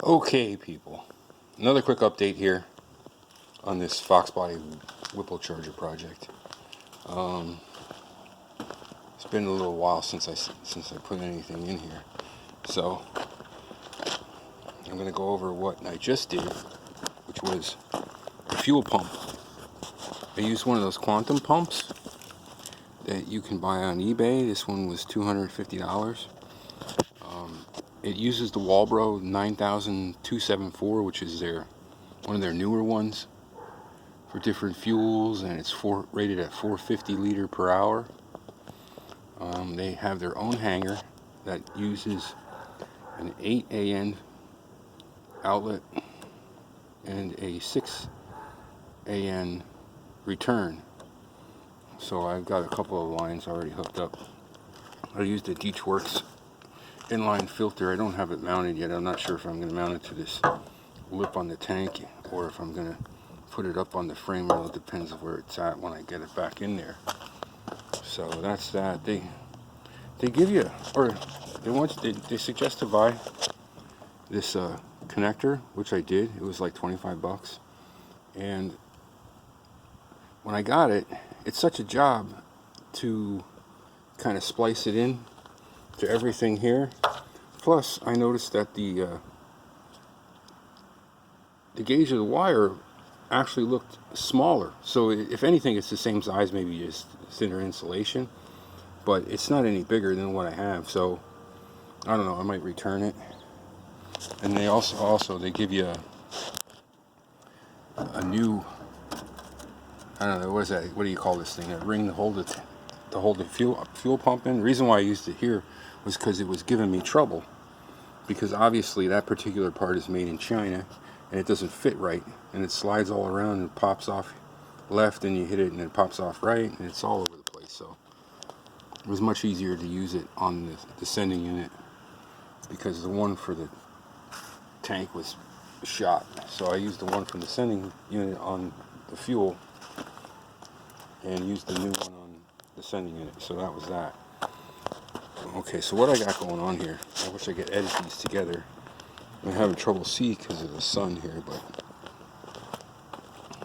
Okay, people, another quick update here on this Foxbody Whipple Charger project. It's been a little while since I put anything in here, so I'm going to go over what I just did, which was a fuel pump. I used one of those quantum pumps that you can buy on eBay. This one was $250. It uses the Walbro 90000274, which is one of their newer ones for different fuels, and it's rated at 450 liter per hour. They have their own hanger that uses an 8 AN outlet and a 6 AN return. So I've got a couple of lines already hooked up. I used the Deatschwerks inline filter. I don't have it mounted yet. I'm not sure if I'm going to mount it to this lip on the tank or if I'm going to put it up on the frame rail. It depends on where it's at when I get it back in there. So that's that. They give you, or they suggest to buy this connector, which I did. It was like 25 bucks. And when I got it, it's such a job to kind of splice it in to everything here. Plus, I noticed that the gauge of the wire actually looked smaller. So if anything, it's the same size, maybe just thinner insulation, but it's not any bigger than what I have. So I don't know, I might return it. And they also they give you a new, I don't know, what is that? What do you call this thing? A ring to hold it, fuel pump in. The reason why I used it here was because it was giving me trouble, because obviously that particular part is made in China and it doesn't fit right, and it slides all around and pops off left, and you hit it and it pops off right, and it's all over the place. So it was much easier to use it on the sending unit, because the one for the tank was shot. So I used the one from the sending unit on the fuel and used the new one on the sending unit. So that was that. Okay, so what I got going on here, I wish I could edit these together. I'm having trouble seeing because of the sun here, but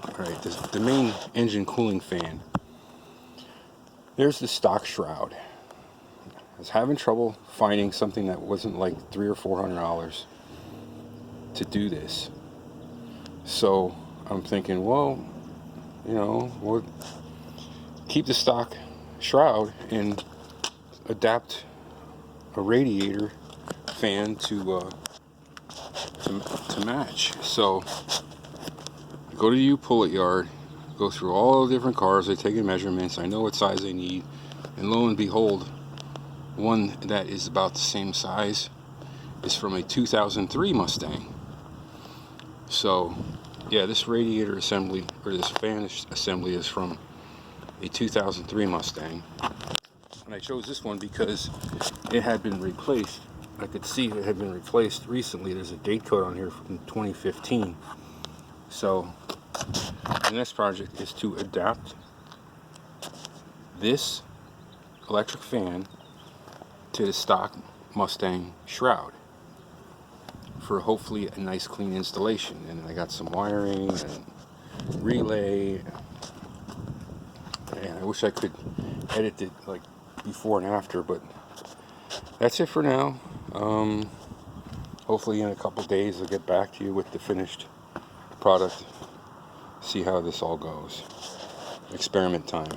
alright, the main engine cooling fan. There's the stock shroud. I was having trouble finding something that wasn't like $300 or $400 to do this. So I'm thinking, well, we'll keep the stock shroud and adapt a radiator fan to match. So go to the U-Pull-It yard, go through all the different cars. I take measurements. I know what size I need, and lo and behold, one that is about the same size is from a 2003 Mustang. So yeah, this radiator assembly, or this fan assembly, is from a 2003 Mustang. And I chose this one because it had been replaced. I could see it had been replaced recently. There's a date code on here from 2015. So the next project is to adapt this electric fan to the stock Mustang shroud for hopefully a nice clean installation. And I got some wiring and relay, and I wish I could edit it like before and after, but that's it for now. Hopefully in a couple days I'll get back to you with the finished product, see how this all goes. Experiment time.